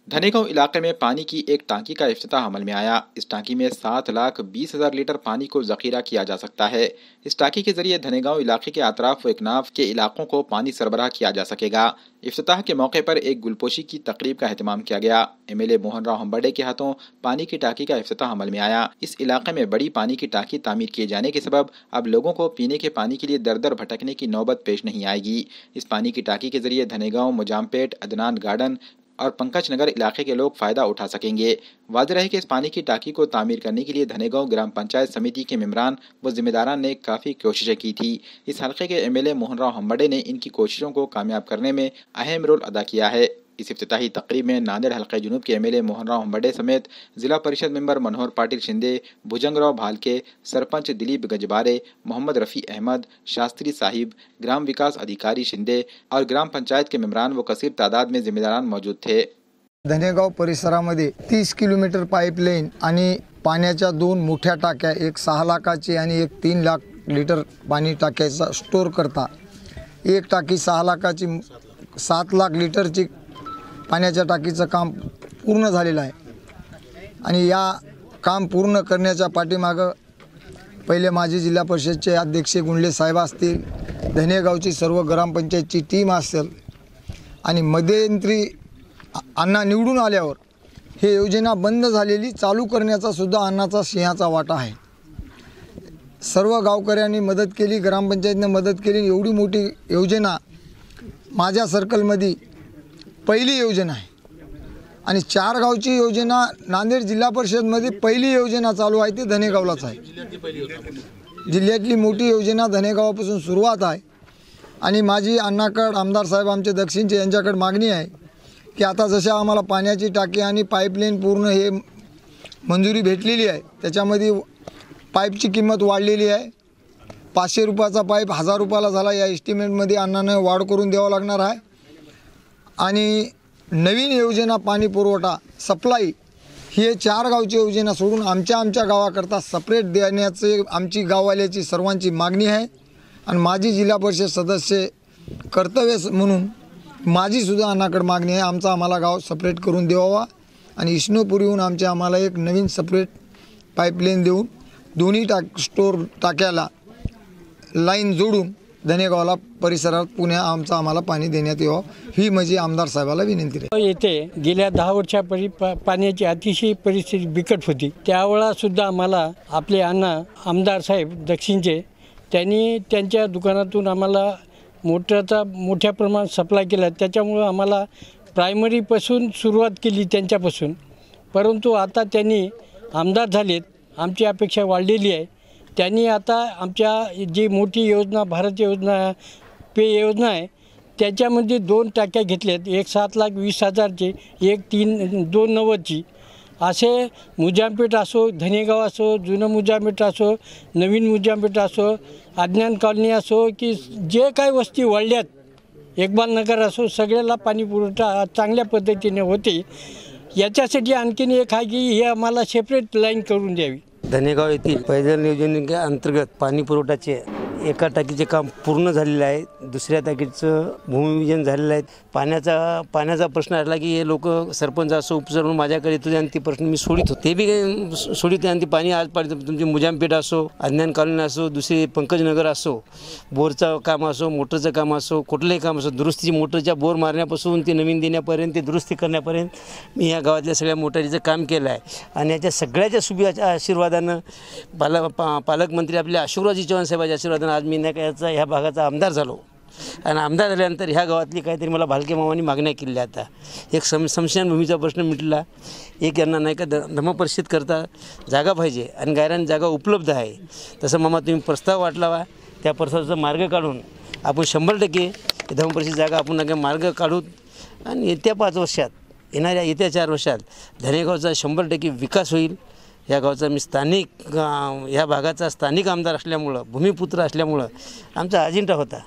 धनेगांव इलाके में पानी की एक टांकी का इफ्तिताह अमल में आया। इस टांकी में 7,20,000 लीटर पानी को जखीरा किया जा सकता है। इस टांकी के जरिए धनेगांव इलाके के अतराफ व एकनाफ के इलाकों को पानी सरबराह किया जा सकेगा। इफ्तिताह के मौके पर एक गुलपोशी की तकरीब का एहतमाम किया गया। एमएलए मोहन राव हम्बर्डे के हाथों पानी की टांकी का इफ्तिताह अमल में आया। इस इलाके में बड़ी पानी की टांकी तामीर किए जाने के सबब अब लोगों को पीने के पानी के लिए दर दर भटकने की नौबत पेश नहीं आएगी। इस पानी की टांकी के जरिए धनेगांव, मुजामपेट, अदनान गार्डन और पंकज नगर इलाके के लोग फायदा उठा सकेंगे। वाज़ेह है कि इस पानी की टांकी को तामीर करने के लिए धनेगांव ग्राम पंचायत समिति के मेंबरान व जिम्मेदारान ने काफ़ी कोशिशें की थी। इस हल्के के एमएलए मोहन राव हम्बर्डे ने इनकी कोशिशों को कामयाब करने में अहम रोल अदा किया है। इस इफ्तिताही तकरीब में नांदेड़ हल्के जुनूब के एमएलए मोहन राव हम्बर्डे समेत जिला परिषद मेंबर मनोहर पाटिल शिंदे, भुजंगराव भालके, सरपंच दिलीप गजबारे, मोहम्मद रफ़ी अहमद, शास्त्री साहिब, ग्राम विकास अधिकारी शिंदे और ग्राम पंचायत के मेंबरान व कसीर तादाद में जिम्मेदारान मौजूद थे। धनेगाव परिसरामध्ये 30 किलोमीटर पाईपलाईन आणि पाण्याच्या दोन मोठ्या टाक्या, एक 6 लाखाची आणि एक 3 लाख लिटर पाणी टाक्याचा स्टोर करता, एक टाकी 6 लाखाची 7 लाख लिटरची पाण्याच्या टाकीचं काम पूर्ण झालेलं आहे। आणि या काम पूर्ण करण्याच्या पाठीमागं पहिले माजी जिल्हा परिषदचे अध्यक्ष गुंडले साहेब असतील, धनेगावची सर्व ग्रामपंचायतची टीम असेल आणि मध्यंतरी अण्णा निवडून आल्यावर हे योजना बंद झालेली चालू करण्याचा सुद्धा अण्णाचा सिंहाचा वाटा आहे। सर्व गावकऱ्यांनी मदत केली, ग्रामपंचायतने मदत केली। एवढी मोठी योजना माझ्या सर्कलमध्ये पहिली योजना आहे आणि 4 गावची योजना नांदेड जिल्हा परिषदमध्ये पहिली योजना चालू आहे, ती धनेगावलाच आहे। जिल्ह्यातली मोठी योजना धनेगावापासून सुरुवात आहे आणि माझी अण्णाकडे आमदार साहेब आमचे दक्षिणचे यांच्याकडे मागणी आहे की आता जसे आम्हाला पाण्याची टाकी आणि पाईपलाईन पूर्ण हे मंजुरी भेटलेली आहे, त्याच्यामध्ये पाईपची किंमत वाढलेली आहे। 500 रुपयाचा पाईप 1000 रुपयाला झाला। या एस्टिमेटमध्ये अण्णांना वाढ करून द्यावं लागणार आहे आणि नवीन योजना पाणी पुरवठा सप्लाय ही 4 गावची योजना सोडून आमच्या गावाकरता सेपरेट देण्याचे आमची गाववाल्याची सर्वांची मागणी आहे। आणि माझी जिल्हा परिषद सदस्य कर्तव्य म्हणून माझी सुद्धा अण्णाकडे मागणी आहे, आमचा आम्हाला गाव सेपरेट करून द्यावा आणि इष्णोपुरीहून आम्हाला एक नवीन सेपरेट पाईपलाईन देऊन दोन्ही स्टोर टाक्याला लाईन जोडून धनेगावला परिसरात पुणे आम्हाला पाणी देण्यात यावं, ही माझी आमदार साहेबाला विनंती आहे। येथे गेल्या 10 वर्षापूर्वी पाण्याची अतिशय परिस्थिती बिकट होती। त्यावेळा सुद्धा आम्हाला आपले अण्णा आमदार साहेब दक्षिणचे त्यांनी त्यांच्या दुकानातून आम्हाला मोटरचा मोठ्या प्रमाणात सप्लाय केला। त्याच्यामुळे आम्हाला प्रायमरीपासून सुरुवात केली त्यांच्यापासून, परंतु आता त्यांनी आमदार झालेत, आमची अपेक्षा वाढलेली आहे। त्यांनी आता आमच्या जी मोठी योजना भारत योजना पेय योजना आहे त्याच्यामध्ये 2 टाक्या घेतल्यात, एक 7,20,000ची, एक 290ची। असे मुजामपेठ असो, धनेगाव असो, जुनं मुजामपेठ असो, नवीन मुजामपेठ असो, अज्ञान कॉलनी असो की जे काही वस्ती वाढल्यात, इकबाल नगर असो, सगळ्याला पाणी पुरवठा चांगल्या पद्धतीने होते। याच्यासाठी आणखीन एक आहे की हे आम्हाला सेपरेट लाईन करून द्यावी। धनेगाव येथील पैदल योजनेच्या अंतर्गत पाणी पुरवठ्याचे एका टाकीचे काम पूर्ण झालेले आहे, दुसऱ्या टाकीचं भूमिपूजन झालेलं आहे। पाण्याचा प्रश्न आला की हे लोक सरपंच असो, उपसरपंच माझ्याकडे येतो आणि ती प्रश्न मी सोडित होते, ते बी सोडित आणि ती पाणी आज पाणी तुमची मुजामपेठ असो, अज्ञान कॉलनी असो, दुसरी पंकज नगर असो, बोरचं काम असो, मोटरचं काम असो, कुठलंही काम असो, दुरुस्तीची मोटरच्या बोर मारण्यापासून ते नवीन देण्यापर्यंत, ते दुरुस्ती करण्यापर्यंत मी या गावातल्या सगळ्या मोटारीचं काम केलं आहे। आणि याच्या सगळ्याच्या शुभेच्छा आशीर्वादानं पालकमंत्री आपल्या अशोकरावजी चव्हाण साहेबांच्या आशीर्वादानं आज मी याचा ह्या भागाचा आमदार झालो। आणि आमदार झाल्यानंतर ह्या गावातली काहीतरी मला भालके मामांनी मागण्या केल्या। आता एक स्मशानभूमीचा प्रश्न मिटला, एक यांना नाही का धर्मपरिषद करता जागा पाहिजे आणि गायरान जागा उपलब्ध आहे, तसं मामा तुम्ही प्रस्ताव वाटलावा, त्या प्रस्तावाचा मार्ग काढून आपण 100% धर्मपरिषद जागा आपण नका मार्ग काढू आणि येत्या 5 वर्षात, येत्या 4 वर्षात धनेगावचा 100% विकास होईल। या गावचा मी स्थानिक या भागाचा स्थानिक आमदार असल्यामुळं, भूमिपुत्र असल्यामुळं आमचा अजेंडा होता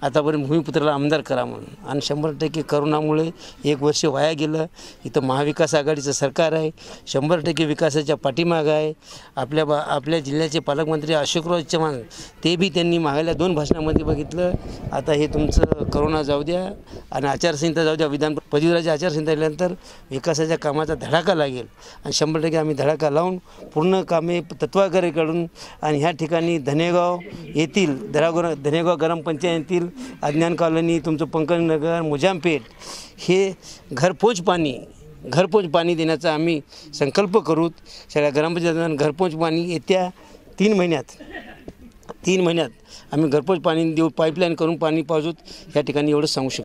आतापर्यंत भूमिपुत्राला आमदार करा म्हणून, आणि 100% करोनामुळे 1 वर्ष वाया गेलं. इथं महाविकास आघाडीचं सरकार आहे, 100% विकासाच्या पाठीमागं आहे. आपल्या जिल्ह्याचे पालकमंत्री अशोकराव चव्हाण, ते बी त्यांनी मागल्या 2 भाषणामध्ये बघितलं. आता हे तुमचं करोना जाऊ द्या आणि आचारसंहिता जाऊ द्या, पदवीधराच्या आचारसंहिता आल्यानंतर विकासाच्या कामाचा धडाका लागेल, आणि 100% आम्ही धडाका लावून पूर्ण कामे तत्वागारीकडून आणि ह्या ठिकाणी धनेगाव येथील धनेगाव ग्रामपंचायतीतील अज्ञान कॉलनी, तुमचं पंकजनगर, मुजामपेठ हे घरपोच पाणी देण्याचा आम्ही संकल्प करू. सगळ्या ग्रामपंचायतींना घरपोच पाणी येत्या 3 महिन्यात आम्ही घरपोच पाणी देऊ, पाईपलाईन करून पाणी पाजू. या ठिकाणी एवढंच सांगू शकतो.